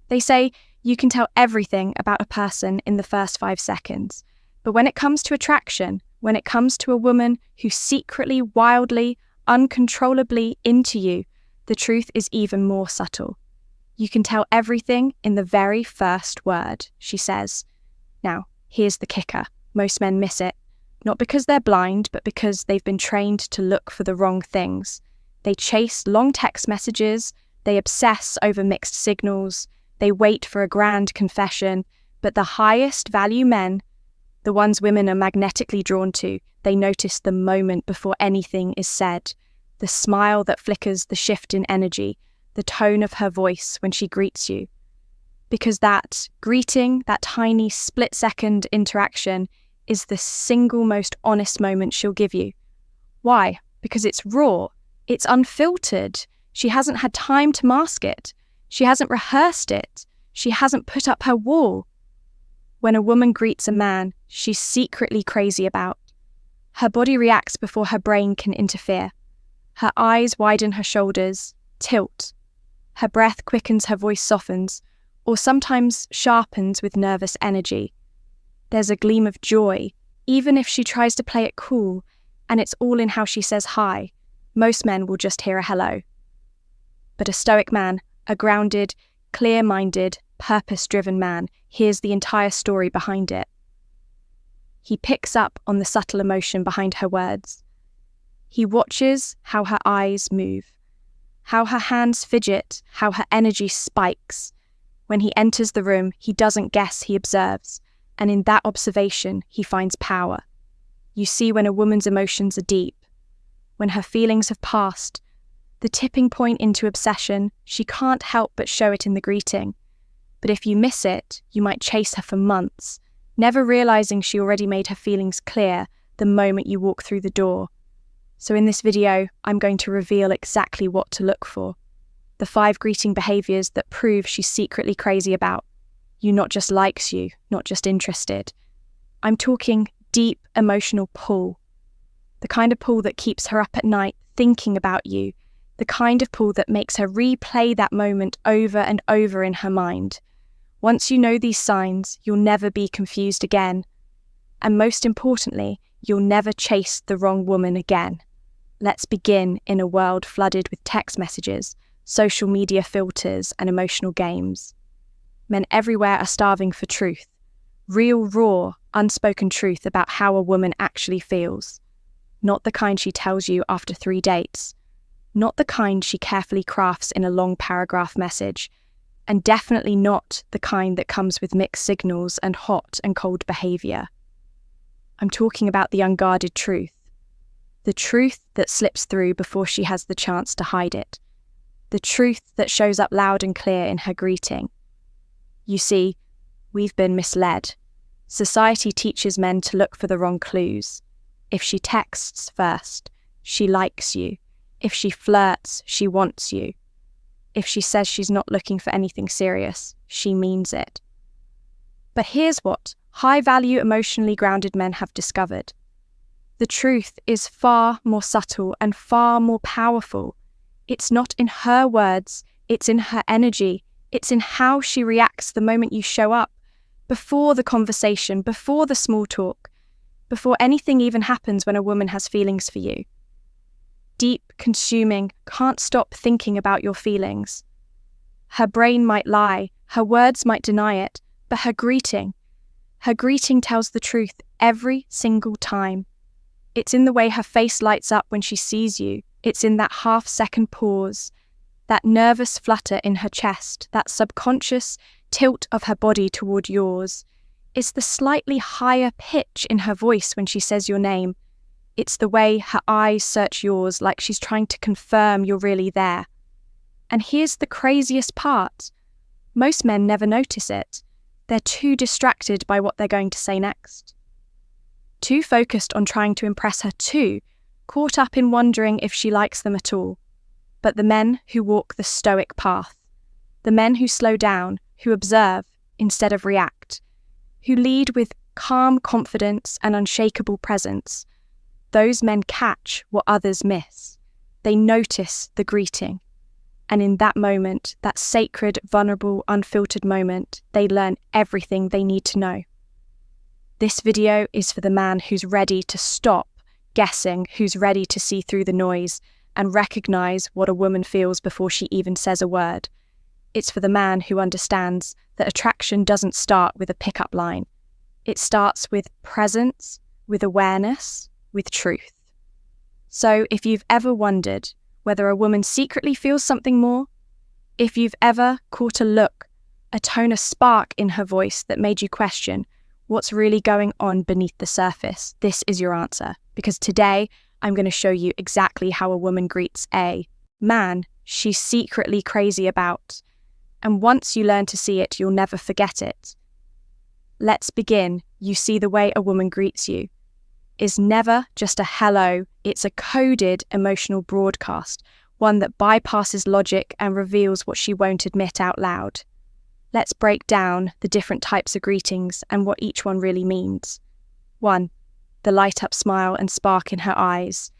They say you can tell everything about a person in the first 5 seconds. But when it comes to attraction, when it comes to a woman who's secretly, wildly, uncontrollably into you, the truth is even more subtle. You can tell everything in the very first word, she says. Now, here's the kicker. Most men miss it. Not because they're blind, but because they've been trained to look for the wrong things. They chase long text messages, they obsess over mixed signals, they wait for a grand confession, but the highest value men, the ones women are magnetically drawn to, they notice the moment before anything is said, the smile that flickers the shift in energy, the tone of her voice when she greets you. Because that greeting, that tiny split-second interaction, is the single most honest moment she'll give you. Why? Because it's raw, it's unfiltered. She hasn't had time to mask it. She hasn't rehearsed it. She hasn't put up her wall. When a woman greets a man she's secretly crazy about, her body reacts before her brain can interfere. Her eyes widen her shoulders, tilt. Her breath quickens, her voice softens, or sometimes sharpens with nervous energy. There's a gleam of joy, even if she tries to play it cool, and it's all in how she says hi. Most men will just hear a hello. But a Stoic man, a grounded, clear-minded, purpose-driven man, hears the entire story behind it. He picks up on the subtle emotion behind her words. He watches how her eyes move, how her hands fidget, how her energy spikes. When he enters the room, he doesn't guess, he observes, and in that observation, he finds power. You see when a woman's emotions are deep, when her feelings have passed, the tipping point into obsession, she can't help but show it in the greeting. But if you miss it, you might chase her for months, never realizing she already made her feelings clear the moment you walk through the door. So in this video, I'm going to reveal exactly what to look for. The 5 greeting behaviors that prove she's secretly crazy about you, not just likes you, not just interested. I'm talking deep emotional pull. The kind of pull that keeps her up at night thinking about you. The kind of pull that makes her replay that moment over and over in her mind. Once you know these signs, you'll never be confused again. And most importantly, you'll never chase the wrong woman again. Let's begin in a world flooded with text messages, social media filters, and emotional games. Men everywhere are starving for truth. Real, raw, unspoken truth about how a woman actually feels. Not the kind she tells you after 3 dates. Not the kind she carefully crafts in a long paragraph message, and definitely not the kind that comes with mixed signals and hot and cold behavior. I'm talking about the unguarded truth. The truth that slips through before she has the chance to hide it. The truth that shows up loud and clear in her greeting. You see, we've been misled. Society teaches men to look for the wrong clues. If she texts first, she likes you. If she flirts, she wants you. If she says she's not looking for anything serious, she means it. But here's what high-value, emotionally grounded men have discovered. The truth is far more subtle and far more powerful. It's not in her words, it's in her energy. It's in how she reacts the moment you show up, before the conversation, before the small talk, before anything even happens when a woman has feelings for you. Deep, consuming, can't stop thinking about your feelings. Her brain might lie, her words might deny it, but her greeting tells the truth every single time. It's in the way her face lights up when she sees you. It's in that half-second pause, that nervous flutter in her chest, that subconscious tilt of her body toward yours. It's the slightly higher pitch in her voice when she says your name. It's the way her eyes search yours like she's trying to confirm you're really there. And here's the craziest part. Most men never notice it. They're too distracted by what they're going to say next. Too focused on trying to impress her too, caught up in wondering if she likes them at all. But the men who walk the Stoic path, the men who slow down, who observe instead of react, who lead with calm confidence and unshakable presence, those men catch what others miss. They notice the greeting. And in that moment, that sacred, vulnerable, unfiltered moment, they learn everything they need to know. This video is for the man who's ready to stop guessing, who's ready to see through the noise and recognize what a woman feels before she even says a word. It's for the man who understands that attraction doesn't start with a pickup line. It starts with presence, with awareness, with truth. So if you've ever wondered whether a woman secretly feels something more, if you've ever caught a look, a tone, a spark in her voice that made you question what's really going on beneath the surface, this is your answer. Because today, I'm going to show you exactly how a woman greets a man she's secretly crazy about. And once you learn to see it, you'll never forget it. Let's begin. You see, the way a woman greets you is never just a hello, it's a coded emotional broadcast, one that bypasses logic and reveals what she won't admit out loud. Let's break down the different types of greetings and what each one really means. 1. The light-up smile and spark in her eyes.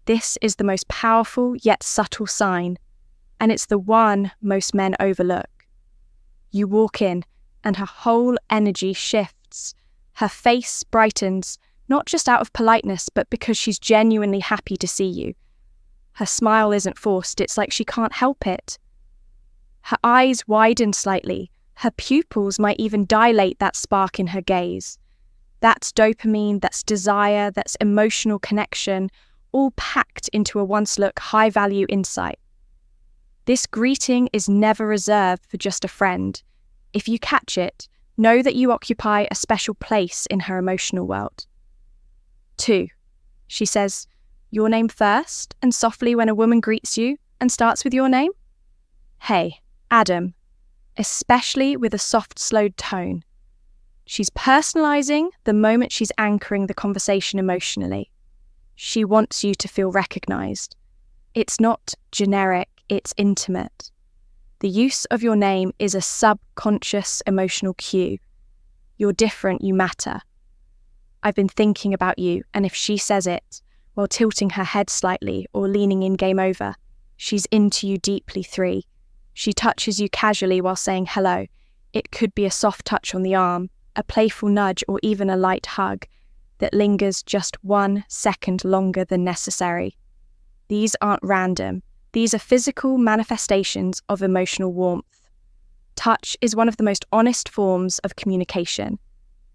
This is the most powerful yet subtle sign, and it's the one most men overlook. You walk in, and her whole energy shifts. Her face brightens, not just out of politeness, but because she's genuinely happy to see you. Her smile isn't forced, it's like she can't help it. Her eyes widen slightly, her pupils might even dilate that spark in her gaze. That's dopamine, that's desire, that's emotional connection, all packed into a once-look high-value insight. This greeting is never reserved for just a friend. If you catch it, know that you occupy a special place in her emotional world. 2. She says, your name first, and softly when a woman greets you and starts with your name. Hey, Adam, especially with a soft, slowed tone. She's personalizing the moment she's anchoring the conversation emotionally. She wants you to feel recognized. It's not generic, it's intimate. The use of your name is a subconscious emotional cue. You're different, you matter. I've been thinking about you, and if she says it, while tilting her head slightly or leaning in game over, she's into you deeply. 3. She touches you casually while saying hello. It could be a soft touch on the arm, a playful nudge, or even a light hug that lingers just 1 second longer than necessary. These aren't random. These are physical manifestations of emotional warmth. Touch is one of the most honest forms of communication.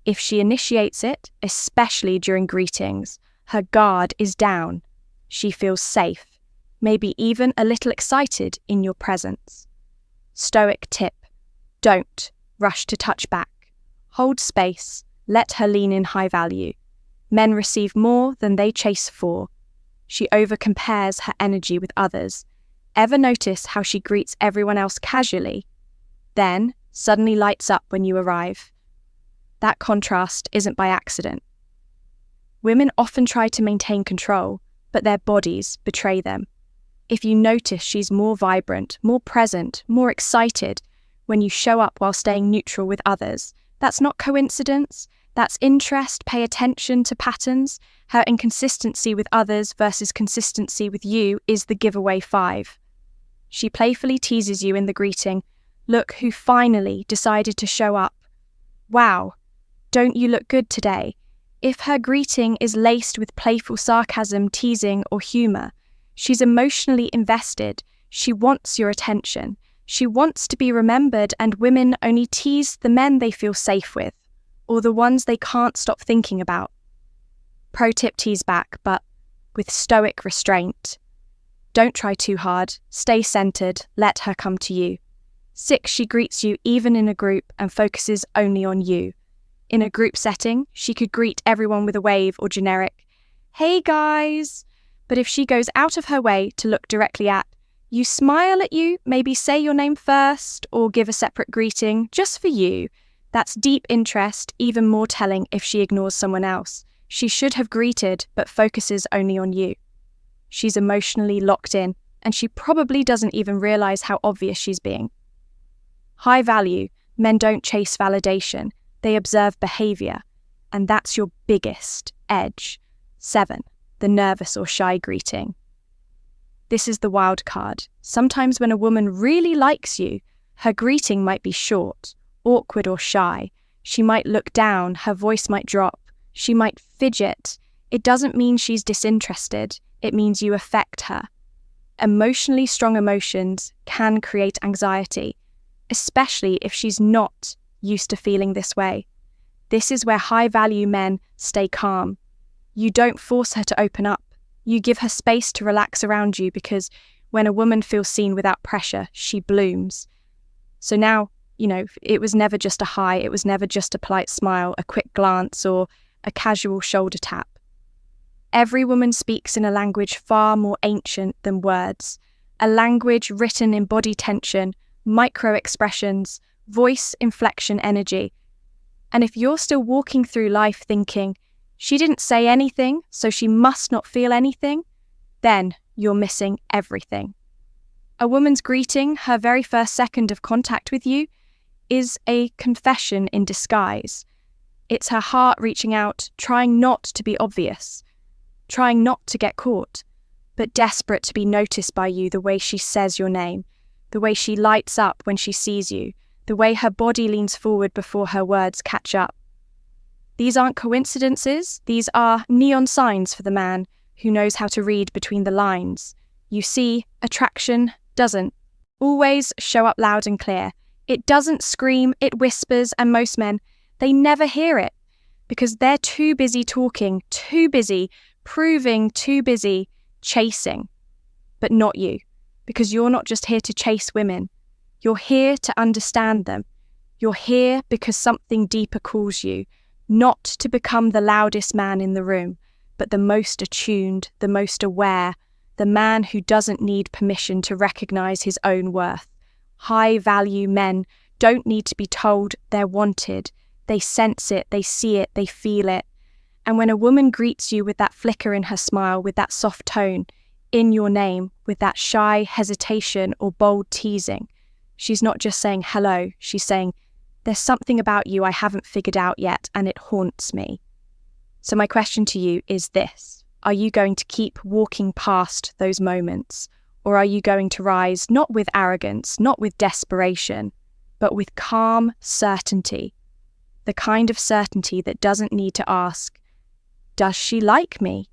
If she initiates it, especially during greetings, her guard is down. She feels safe, maybe even a little excited in your presence. Stoic tip: don't rush to touch back. Hold space, let her lean in high value. Men receive more than they chase for. She overcompares her energy with others. Ever notice how she greets everyone else casually, then suddenly lights up when you arrive? That contrast isn't by accident. Women often try to maintain control, but their bodies betray them. If you notice she's more vibrant, more present, more excited when you show up while staying neutral with others, that's not coincidence, that's interest. Pay attention to patterns. Her inconsistency with others versus consistency with you is the giveaway 5. She playfully teases you in the greeting. Look who finally decided to show up. Wow, don't you look good today? If her greeting is laced with playful sarcasm, teasing, or humor, she's emotionally invested. She wants your attention. She wants to be remembered, and women only tease the men they feel safe with, or the ones they can't stop thinking about. Pro tip: tease back, but with stoic restraint. Don't try too hard. Stay centered. Let her come to you. 6. She greets you even in a group and focuses only on you. In a group setting, she could greet everyone with a wave or generic, "Hey guys!" But if she goes out of her way to look directly at you, smile at you, maybe say your name first, or give a separate greeting just for you, that's deep interest, even more telling if she ignores someone else. She should have greeted, but focuses only on you. She's emotionally locked in, and she probably doesn't even realize how obvious she's being. High value: men don't chase validation, they observe behavior, and that's your biggest edge. 7. The nervous or shy greeting. this is the wild card. Sometimes when a woman really likes you, her greeting might be short, awkward or shy. She might look down, her voice might drop, she might fidget. It doesn't mean she's disinterested, it means you affect her. Emotionally strong emotions can create anxiety, especially if she's not used to feeling this way. This is where high-value men stay calm. You don't force her to open up. You give her space to relax around you, because when a woman feels seen without pressure, she blooms. So now, it was never just a hi, it was never just a polite smile, a quick glance, or a casual shoulder tap. Every woman speaks in a language far more ancient than words, a language written in body tension, micro-expressions, voice inflection energy. And if you're still walking through life thinking, she didn't say anything, so she must not feel anything, then you're missing everything. A woman's greeting, her very first second of contact with you, is a confession in disguise. It's her heart reaching out, trying not to be obvious, trying not to get caught, but desperate to be noticed by you, the way she says your name, the way she lights up when she sees you, the way her body leans forward before her words catch up. These aren't coincidences, these are neon signs for the man who knows how to read between the lines. You see, attraction doesn't always show up loud and clear. It doesn't scream, it whispers, and most men, they never hear it because they're too busy talking, too busy proving, too busy chasing. But not you, because you're not just here to chase women. You're here to understand them. You're here because something deeper calls you, not to become the loudest man in the room, but the most attuned, the most aware, the man who doesn't need permission to recognize his own worth. High-value men don't need to be told they're wanted. They sense it, they see it, they feel it. And when a woman greets you with that flicker in her smile, with that soft tone, in your name, with that shy hesitation or bold teasing, she's not just saying hello, she's saying, there's something about you I haven't figured out yet, and it haunts me. So my question to you is this: are you going to keep walking past those moments, or are you going to rise not with arrogance, not with desperation, but with calm certainty? The kind of certainty that doesn't need to ask, does she like me?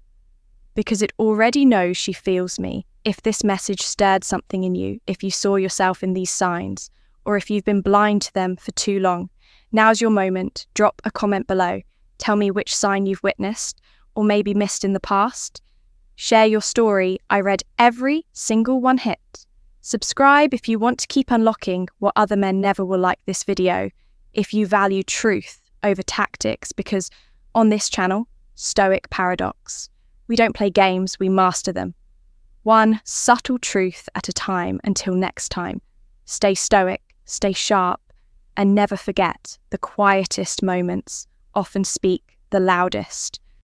Because it already knows she feels me. If this message stirred something in you, if you saw yourself in these signs, or if you've been blind to them for too long, now's your moment. Drop a comment below. Tell me which sign you've witnessed, or maybe missed in the past. Share your story. I read every single one hit. Subscribe if you want to keep unlocking what other men never will like this video, if you value truth over tactics, because on this channel, Stoic Paradox, we don't play games, we master them. One subtle truth at a time until next time. Stay stoic, stay sharp, and never forget the quietest moments often speak the loudest.